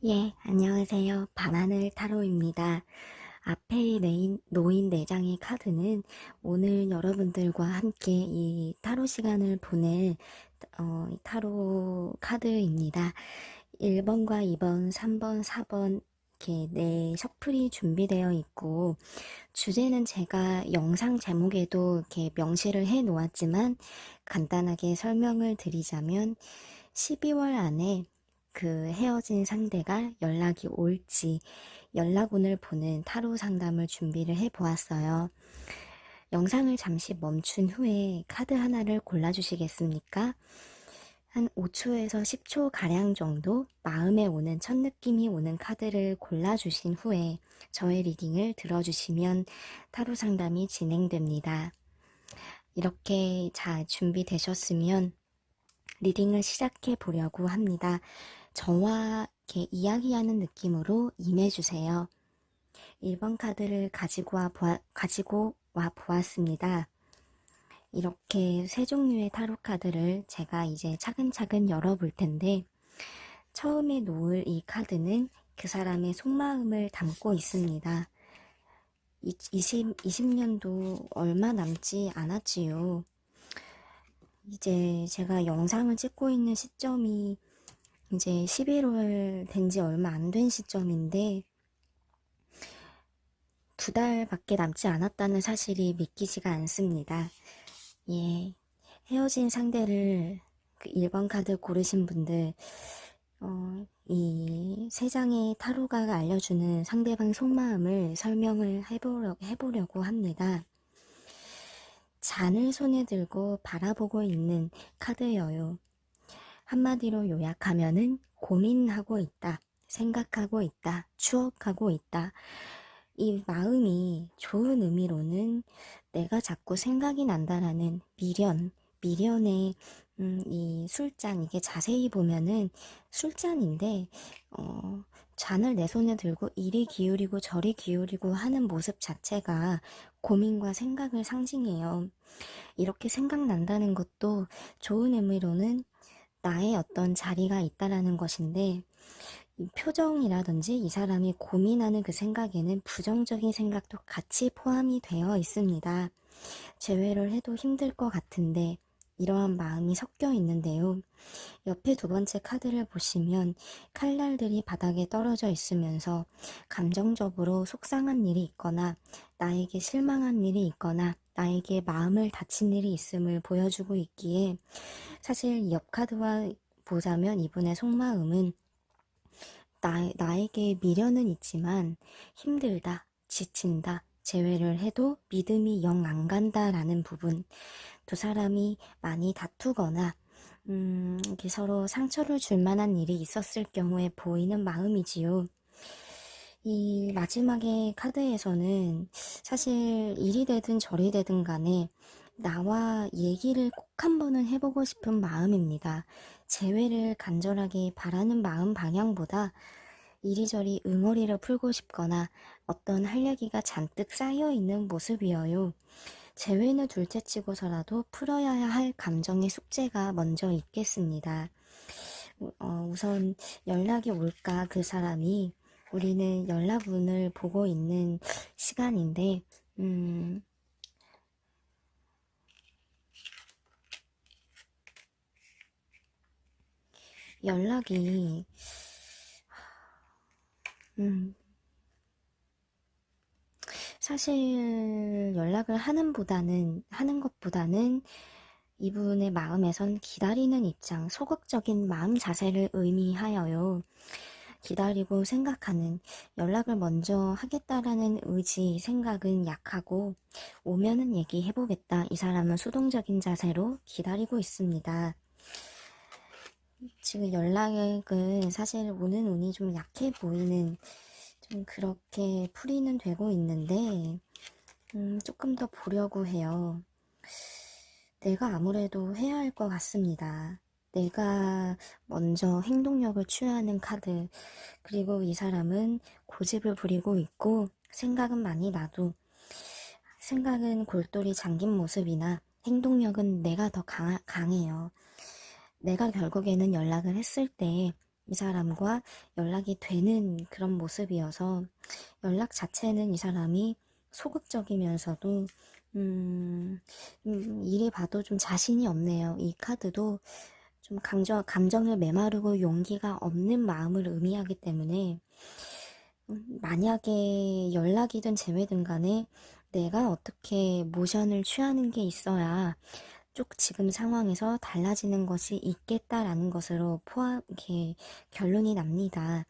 예, 안녕하세요. 밤하늘 타로입니다. 앞에 놓인 4장의 카드는 오늘 여러분들과 함께 이 타로 시간을 보낼 이 타로 카드입니다. 1번과 2번, 3번, 4번 이렇게 네 셔플이 준비되어 있고, 주제는 제가 영상 제목에도 이렇게 명시를 해 놓았지만 간단하게 설명을 드리자면 12월 안에 그 헤어진 상대가 연락이 올지 연락운을 보는 타로 상담을 준비를 해 보았어요. 영상을 잠시 멈춘 후에 카드 하나를 골라주시겠습니까? 한 5초에서 10초 가량 정도 마음에 오는 첫 느낌이 오는 카드를 골라주신 후에 저의 리딩을 들어주시면 타로 상담이 진행됩니다. 이렇게 잘 준비되셨으면 리딩을 시작해 보려고 합니다. 저와 이렇게 이야기하는 느낌으로 임해주세요. 1번 카드를 가지고 와 보았습니다. 이렇게 세 종류의 타로 카드를 제가 이제 차근차근 열어볼 텐데, 처음에 놓을 이 카드는 그 사람의 속마음을 담고 있습니다. 20년도 얼마 남지 않았지요. 이제 제가 영상을 찍고 있는 시점이 이제 11월 된 지 얼마 안 된 시점인데, 2달밖에 남지 않았다는 사실이 믿기지가 않습니다. 예, 헤어진 상대를 그 1번 카드 고르신 분들, 이 세 장의 타로가 알려주는 상대방 속마음을 설명을 해보려고 합니다. 잔을 손에 들고 바라보고 있는 카드여요. 한마디로 요약하면은 고민하고 있다, 생각하고 있다, 추억하고 있다. 이 마음이 좋은 의미로는 내가 자꾸 생각이 난다라는 미련의 이 술잔, 이게 자세히 보면은 술잔인데, 잔을 내 손에 들고 이리 기울이고 저리 기울이고 하는 모습 자체가 고민과 생각을 상징해요. 이렇게 생각난다는 것도 좋은 의미로는 나의 어떤 자리가 있다라는 것인데, 이 표정이라든지 이 사람이 고민하는 그 생각에는 부정적인 생각도 같이 포함이 되어 있습니다. 제외를 해도 힘들 것 같은데 이러한 마음이 섞여 있는데요. 옆에 두 번째 카드를 보시면 칼날들이 바닥에 떨어져 있으면서 감정적으로 속상한 일이 있거나 나에게 실망한 일이 있거나 나에게 마음을 다친 일이 있음을 보여주고 있기에, 사실 옆 카드와 보자면 이분의 속마음은 나에게 미련은 있지만 힘들다, 지친다, 재회를 해도 믿음이 영 안 간다라는 부분, 두 사람이 많이 다투거나 이렇게 서로 상처를 줄 만한 일이 있었을 경우에 보이는 마음이지요. 이 마지막의 카드에서는 사실 이리 되든 저리 되든 간에 나와 얘기를 꼭 한 번은 해보고 싶은 마음입니다. 재회를 간절하게 바라는 마음 방향보다 이리저리 응어리를 풀고 싶거나 어떤 할 얘기가 잔뜩 쌓여 있는 모습이어요. 재회는 둘째치고서라도 풀어야 할 감정의 숙제가 먼저 있겠습니다. 우선 연락이 올까 그 사람이, 우리는 연락운을 보고 있는 시간인데, 연락이 음, 사실 연락을 하는 것보다는 이분의 마음에선 기다리는 입장, 소극적인 마음 자세를 의미하여요. 기다리고 생각하는, 연락을 먼저 하겠다라는 의지, 생각은 약하고, 오면은 얘기해보겠다, 이 사람은 수동적인 자세로 기다리고 있습니다. 지금 연락은 사실 오는 운이 좀 약해 보이는, 좀 그렇게 풀이는 되고 있는데, 조금 더 보려고 해요. 내가 아무래도 해야 할 것 같습니다. 내가 먼저 행동력을 취하는 카드, 그리고 이 사람은 고집을 부리고 있고, 생각은 많이 나도, 생각은 골똘히 잠긴 모습이나 행동력은 내가 더 강해요. 내가 결국에는 연락을 했을 때 이 사람과 연락이 되는 그런 모습이어서 연락 자체는 이 사람이 소극적이면서도 이리 봐도 좀 자신이 없네요. 이 카드도 좀 감정을 메마르고 용기가 없는 마음을 의미하기 때문에 만약에 연락이든 제외든 간에 내가 어떻게 모션을 취하는 게 있어야 쭉 지금 상황에서 달라지는 것이 있겠다라는 것으로 이렇게 결론이 납니다.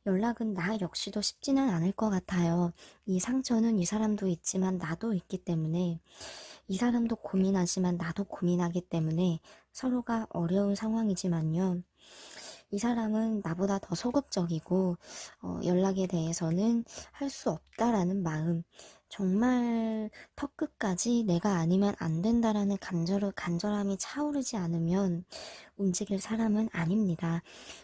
연락은 나 역시도 쉽지는 않을 것 같아요. 이 상처는 이 사람도 있지만 나도 있기 때문에 이 사람도 고민하지만 나도 고민하기 때문에 서로가 어려운 상황이지만요. 이 사람은 나보다 더 소극적이고 연락에 대해서는 할 수 없다라는 마음, 정말 턱끝까지 내가 아니면 안 된다라는 간절함이 차오르지 않으면 움직일 사람은 아닙니다.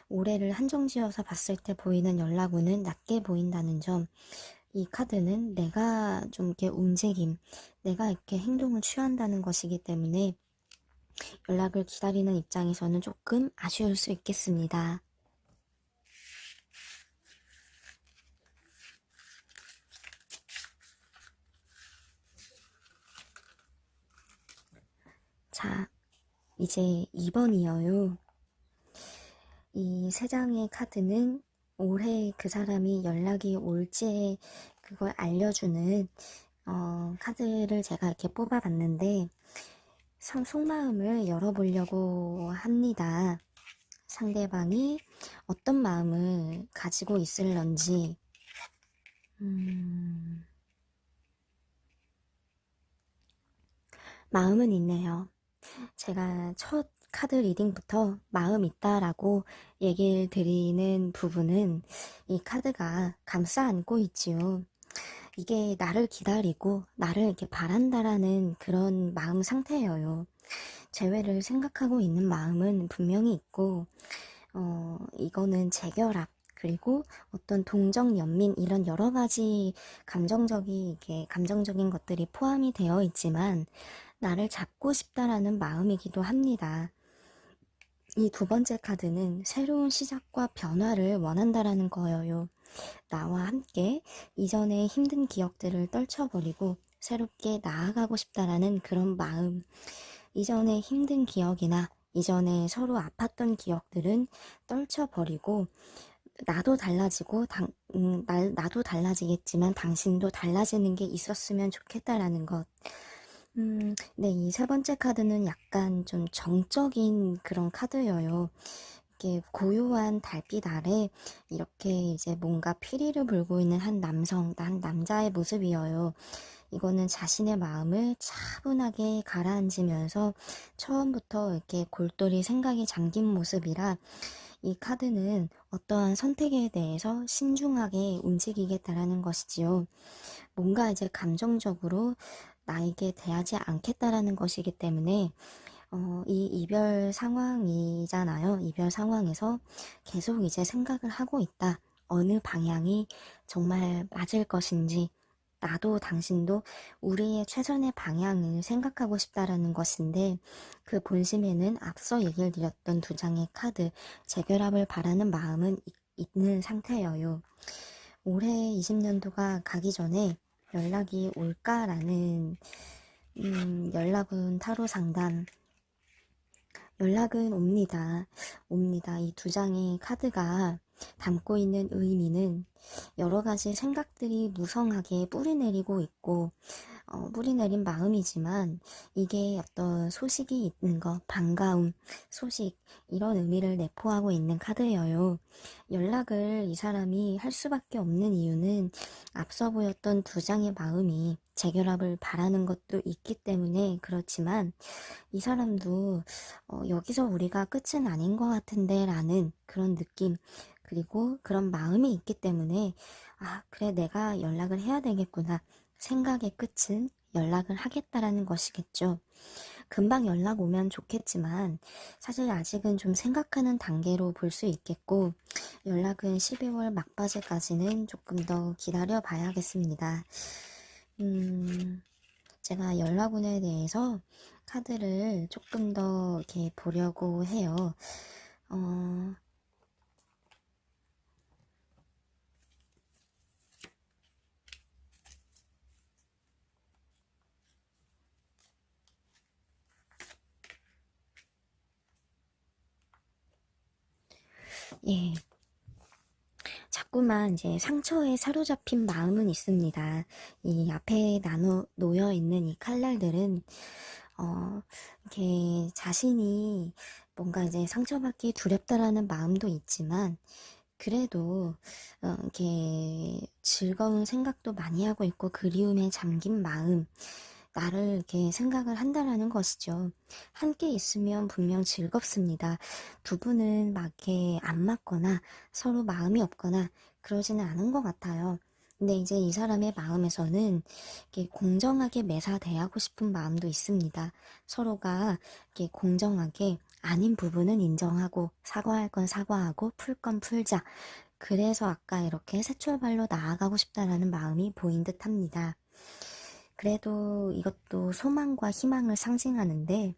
올해를 한정지어서 봤을 때 보이는 연락운은 낮게 보인다는 점, 이 카드는 내가 좀 이렇게 움직임, 내가 이렇게 행동을 취한다는 것이기 때문에 연락을 기다리는 입장에서는 조금 아쉬울 수 있겠습니다. 자, 이제 2번이에요. 이 세 장의 카드는 올해 그 사람이 연락이 올지 그걸 알려주는 카드를 제가 이렇게 뽑아봤는데 속마음을 열어보려고 합니다. 상대방이 어떤 마음을 가지고 있을런지 마음은 있네요. 제가 첫 카드 리딩부터 마음 있다라고 얘기를 드리는 부분은 이 카드가 감싸 안고 있지요. 이게 나를 기다리고 나를 이렇게 바란다라는 그런 마음 상태예요. 재회를 생각하고 있는 마음은 분명히 있고, 이거는 재결합, 그리고 어떤 동정, 연민, 이런 여러 가지 감정적인 것들이 포함이 되어 있지만, 나를 잡고 싶다라는 마음이기도 합니다. 이 두 번째 카드는 새로운 시작과 변화를 원한다라는 거예요. 나와 함께 이전의 힘든 기억들을 떨쳐버리고 새롭게 나아가고 싶다라는 그런 마음. 이전의 힘든 기억이나 이전에 서로 아팠던 기억들은 떨쳐버리고 나도 달라지고 나도 달라지겠지만 당신도 달라지는 게 있었으면 좋겠다라는 것. 네, 이 세 번째 카드는 약간 좀 정적인 그런 카드예요. 이렇게 고요한 달빛 아래 이렇게 이제 뭔가 피리를 불고 있는 한 남자의 모습이에요. 이거는 자신의 마음을 차분하게 가라앉으면서 처음부터 이렇게 골똘히 생각이 잠긴 모습이라 이 카드는 어떠한 선택에 대해서 신중하게 움직이겠다라는 것이지요. 뭔가 이제 감정적으로 나에게 대하지 않겠다라는 것이기 때문에 이 이별 상황이잖아요. 이별 상황에서 계속 이제 생각을 하고 있다. 어느 방향이 정말 맞을 것인지, 나도 당신도 우리의 최선의 방향을 생각하고 싶다라는 것인데, 그 본심에는 앞서 얘기를 드렸던 두 장의 카드, 재결합을 바라는 마음은 있는 상태예요. 올해 20년도가 가기 전에 연락이 올까라는 연락운 타로 상담, 연락은 옵니다. 옵니다. 이 두 장의 카드가 담고 있는 의미는 여러 가지 생각들이 무성하게 뿌리내리고 있고, 뿌리내린 마음이지만 이게 어떤 소식이 있는 것, 반가움, 소식, 이런 의미를 내포하고 있는 카드예요. 연락을 이 사람이 할 수밖에 없는 이유는 앞서 보였던 두 장의 마음이 재결합을 바라는 것도 있기 때문에 그렇지만 이 사람도 여기서 우리가 끝은 아닌 것 같은데 라는 그런 느낌, 그리고 그런 마음이 있기 때문에 아, 그래, 내가 연락을 해야 되겠구나. 생각의 끝은 연락을 하겠다라는 것이겠죠. 금방 연락 오면 좋겠지만 사실 아직은 좀 생각하는 단계로 볼 수 있겠고 연락은 12월 막바지까지는 조금 더 기다려 봐야겠습니다. 제가 연락운에 대해서 카드를 조금 더 이렇게 보려고 해요. 예. 자꾸만 이제 상처에 사로잡힌 마음은 있습니다. 이 앞에 놓여 있는 이 칼날들은, 이렇게 자신이 뭔가 이제 상처받기 두렵다라는 마음도 있지만, 그래도, 이렇게 즐거운 생각도 많이 하고 있고, 그리움에 잠긴 마음, 나를 이렇게 생각을 한다라는 것이죠. 함께 있으면 분명 즐겁습니다. 두 분은 막 이렇게 안 맞거나 서로 마음이 없거나 그러지는 않은 것 같아요. 근데 이제 이 사람의 마음에서는 이렇게 공정하게 매사대하고 싶은 마음도 있습니다. 서로가 이렇게 공정하게 아닌 부분은 인정하고 사과할 건 사과하고 풀 건 풀자. 그래서 아까 이렇게 새 출발로 나아가고 싶다라는 마음이 보인 듯 합니다. 그래도 이것도 소망과 희망을 상징하는데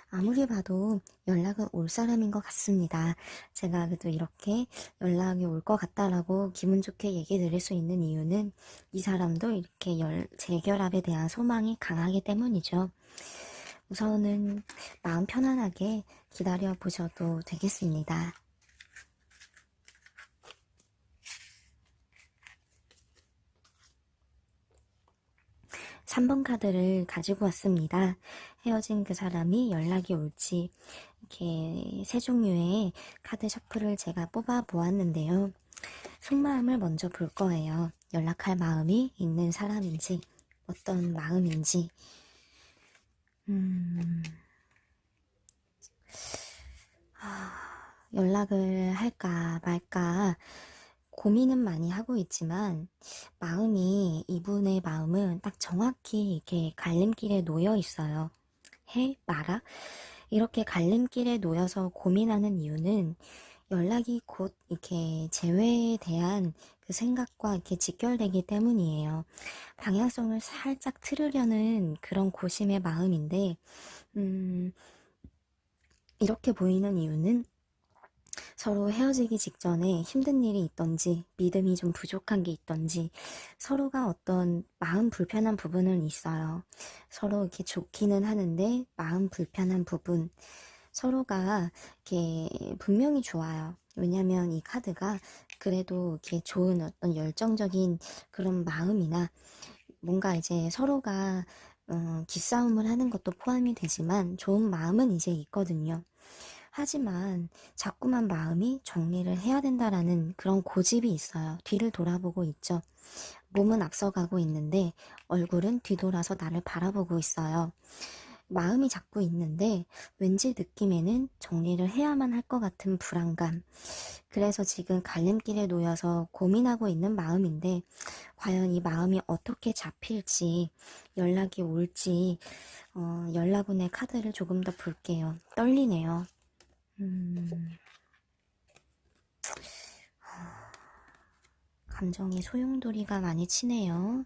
아무리 봐도 연락은 올 사람인 것 같습니다. 제가 그래도 이렇게 연락이 올 것 같다라고 기분 좋게 얘기 드릴 수 있는 이유는 이 사람도 이렇게 재결합에 대한 소망이 강하기 때문이죠. 우선은 마음 편안하게 기다려 보셔도 되겠습니다. 3번 카드를 가지고 왔습니다. 헤어진 그 사람이 연락이 올지 이렇게 세 종류의 카드 셔플을 제가 뽑아 보았는데요. 속마음을 먼저 볼 거예요. 연락할 마음이 있는 사람인지 어떤 마음인지 연락을 할까 말까 고민은 많이 하고 있지만 마음이 이분의 마음은 딱 정확히 이렇게 갈림길에 놓여 있어요. 해? 말아? 이렇게 갈림길에 놓여서 고민하는 이유는 연락이 곧 이렇게 재회에 대한 그 생각과 이렇게 직결되기 때문이에요. 방향성을 살짝 틀으려는 그런 고심의 마음인데, 이렇게 보이는 이유는 서로 헤어지기 직전에 힘든 일이 있던지 믿음이 좀 부족한 게 있던지 서로가 어떤 마음 불편한 부분은 있어요. 서로 이렇게 좋기는 하는데 마음 불편한 부분 서로가 이렇게 분명히 좋아요. 왜냐면 이 카드가 그래도 이렇게 좋은 어떤 열정적인 그런 마음이나 뭔가 이제 서로가 기싸움을 하는 것도 포함이 되지만 좋은 마음은 이제 있거든요. 하지만 자꾸만 마음이 정리를 해야 된다라는 그런 고집이 있어요. 뒤를 돌아보고 있죠. 몸은 앞서가고 있는데 얼굴은 뒤돌아서 나를 바라보고 있어요. 마음이 자꾸 있는데 왠지 느낌에는 정리를 해야만 할 것 같은 불안감. 그래서 지금 갈림길에 놓여서 고민하고 있는 마음인데 과연 이 마음이 어떻게 잡힐지 연락이 올지 연락운의 카드를 조금 더 볼게요. 떨리네요. 감정의 소용돌이가 많이 치네요.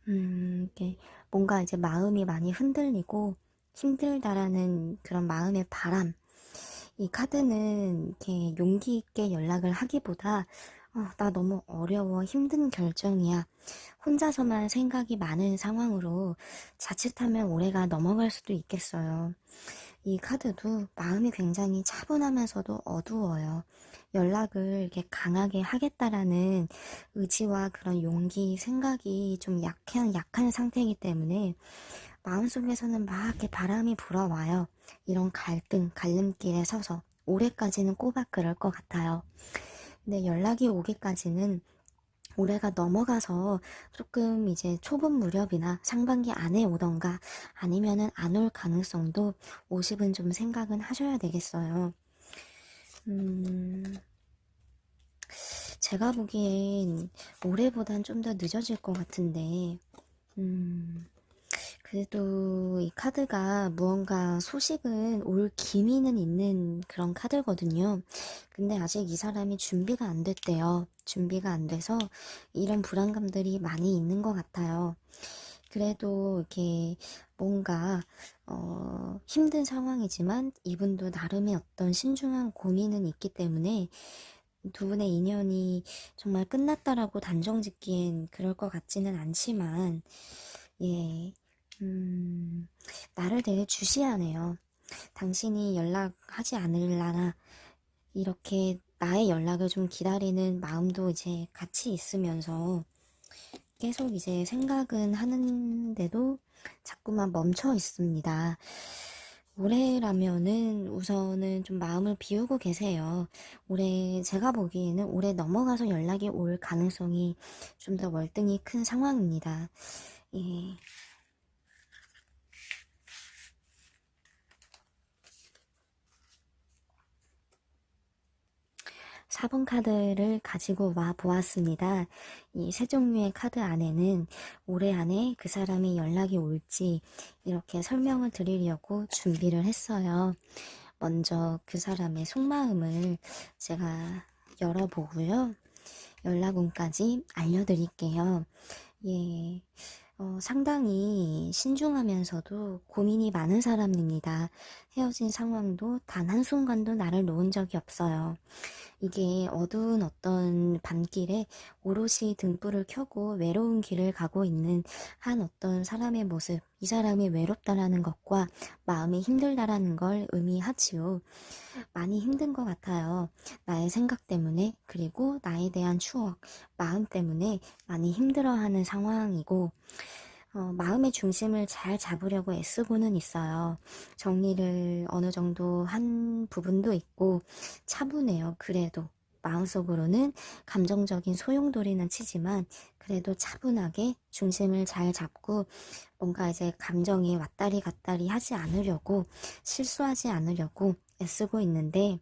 이렇게 뭔가 이제 마음이 많이 흔들리고 힘들다라는 그런 마음의 바람. 이 카드는 이렇게 용기 있게 연락을 하기보다 나 너무 어려워 힘든 결정이야. 혼자서만 생각이 많은 상황으로 자칫하면 올해가 넘어갈 수도 있겠어요. 이 카드도 마음이 굉장히 차분하면서도 어두워요. 연락을 이렇게 강하게 하겠다라는 의지와 그런 용기, 생각이 좀 약한 상태이기 때문에 마음속에서는 막 이렇게 바람이 불어와요. 이런 갈등, 갈림길에 서서 올해까지는 꼬박 그럴 것 같아요. 근데 연락이 오기까지는 올해가 넘어가서 조금 이제 초봄 무렵이나 상반기 안에 오던가 아니면은 안 올 가능성도 50은 좀 생각은 하셔야 되겠어요. 제가 보기엔 올해보단 좀 더 늦어질 것 같은데, 그래도 이 카드가 무언가 소식은 올 기미는 있는 그런 카드거든요. 근데 아직 이 사람이 준비가 안 됐대요. 준비가 안 돼서 이런 불안감들이 많이 있는 것 같아요. 그래도 이렇게 뭔가 힘든 상황이지만 이분도 나름의 어떤 신중한 고민은 있기 때문에 두 분의 인연이 정말 끝났다라고 단정 짓기엔 그럴 것 같지는 않지만 예, 나를 되게 주시하네요. 당신이 연락하지 않을라나 이렇게 나의 연락을 좀 기다리는 마음도 이제 같이 있으면서 계속 이제 생각은 하는데도 자꾸만 멈춰 있습니다. 올해라면은 우선은 좀 마음을 비우고 계세요. 올해 제가 보기에는 올해 넘어가서 연락이 올 가능성이 좀 더 월등히 큰 상황입니다. 예. 4번 카드를 가지고 와 보았습니다. 이 세 종류의 카드 안에는 올해 안에 그 사람이 연락이 올지 이렇게 설명을 드리려고 준비를 했어요. 먼저 그 사람의 속마음을 제가 열어보고요. 연락운까지 알려드릴게요. 예, 상당히 신중하면서도 고민이 많은 사람입니다. 헤어진 상황도 단 한순간도 나를 놓은 적이 없어요. 이게 어두운 어떤 밤길에 오롯이 등불을 켜고 외로운 길을 가고 있는 한 어떤 사람의 모습, 이 사람이 외롭다라는 것과 마음이 힘들다라는 걸 의미하지요. 많이 힘든 것 같아요. 나의 생각 때문에, 그리고 나에 대한 추억, 마음 때문에 많이 힘들어하는 상황이고, 마음의 중심을 잘 잡으려고 애쓰고는 있어요. 정리를 어느 정도 한 부분도 있고, 차분해요. 그래도. 마음속으로는 감정적인 소용돌이는 치지만, 그래도 차분하게 중심을 잘 잡고, 뭔가 이제 감정이 왔다리 갔다리 하지 않으려고, 실수하지 않으려고 애쓰고 있는데,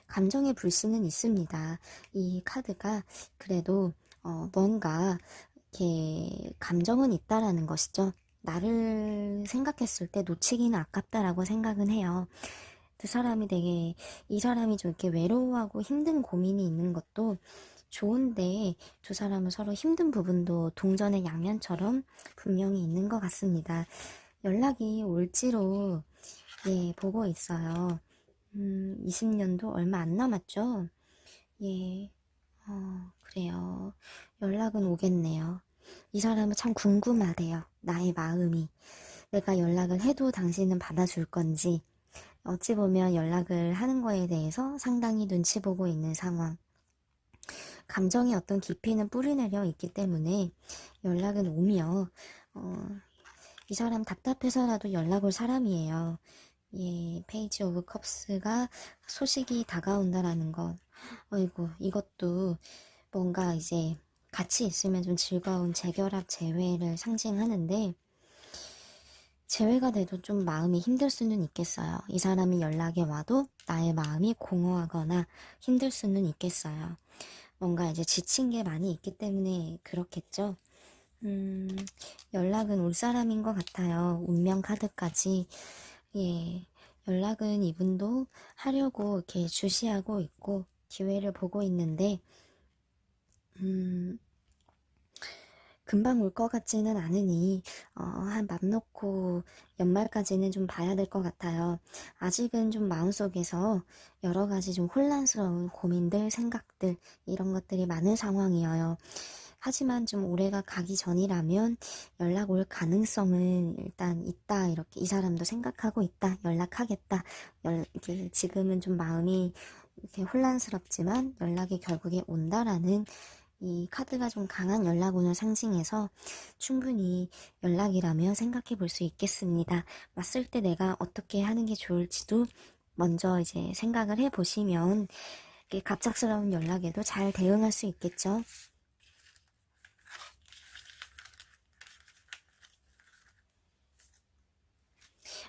감정의 불씨는 있습니다. 이 카드가 그래도, 뭔가 이렇게 감정은 있다라는 것이죠. 나를 생각했을 때 놓치기는 아깝다라고 생각은 해요. 그 사람이 되게, 이 사람이 좀 이렇게 외로워하고 힘든 고민이 있는 것도 좋은데, 두 사람은 서로 힘든 부분도 동전의 양면처럼 분명히 있는 것 같습니다. 연락이 올지로, 예, 보고 있어요. 20년도 얼마 안 남았죠? 예, 그래요. 연락은 오겠네요. 이 사람은 참 궁금하대요. 나의 마음이. 내가 연락을 해도 당신은 받아줄 건지. 어찌 보면 연락을 하는 거에 대해서 상당히 눈치 보고 있는 상황. 감정의 어떤 깊이는 뿌리내려 있기 때문에 연락은 오며, 어, 이 사람 답답해서라도 연락 올 사람이에요. 예, 페이지 오브 컵스가 소식이 다가온다라는 것. 어이구, 이것도 뭔가 이제 같이 있으면 좀 즐거운 재결합, 재회를 상징하는데, 재회가 돼도 좀 마음이 힘들 수는 있겠어요. 이 사람이 연락에 와도 나의 마음이 공허하거나 힘들 수는 있겠어요. 뭔가 이제 지친 게 많이 있기 때문에 그렇겠죠. 음, 연락은 올 사람인 것 같아요. 운명 카드까지. 예, 연락은 이분도 하려고 이렇게 주시하고 있고, 기회를 보고 있는데, 음, 금방 올 것 같지는 않으니, 한 맘 놓고 연말까지는 좀 봐야 될 것 같아요. 아직은 좀 마음속에서 여러 가지 좀 혼란스러운 고민들, 생각들, 이런 것들이 많은 상황이에요. 하지만 좀 올해가 가기 전이라면 연락 올 가능성은 일단 있다. 이렇게 이 사람도 생각하고 있다. 연락하겠다. 이렇게 지금은 좀 마음이 이렇게 혼란스럽지만 연락이 결국에 온다라는 이 카드가 좀 강한 연락운을 상징해서 충분히 연락이라며 생각해 볼 수 있겠습니다. 왔을 때 내가 어떻게 하는 게 좋을지도 먼저 이제 생각을 해 보시면 갑작스러운 연락에도 잘 대응할 수 있겠죠.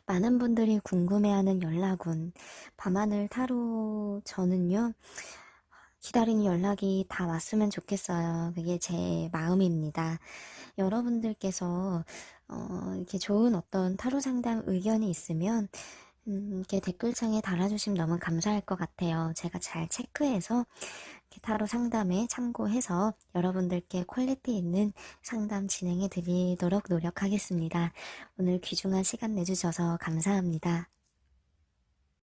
많은 분들이 궁금해하는 연락운. 밤하늘 타로 저는요, 기다리는 연락이 다 왔으면 좋겠어요. 그게 제 마음입니다. 여러분들께서 이렇게 좋은 어떤 타로 상담 의견이 있으면 이렇게 댓글창에 달아주시면 너무 감사할 것 같아요. 제가 잘 체크해서 이렇게 타로 상담에 참고해서 여러분들께 퀄리티 있는 상담 진행해 드리도록 노력하겠습니다. 오늘 귀중한 시간 내주셔서 감사합니다.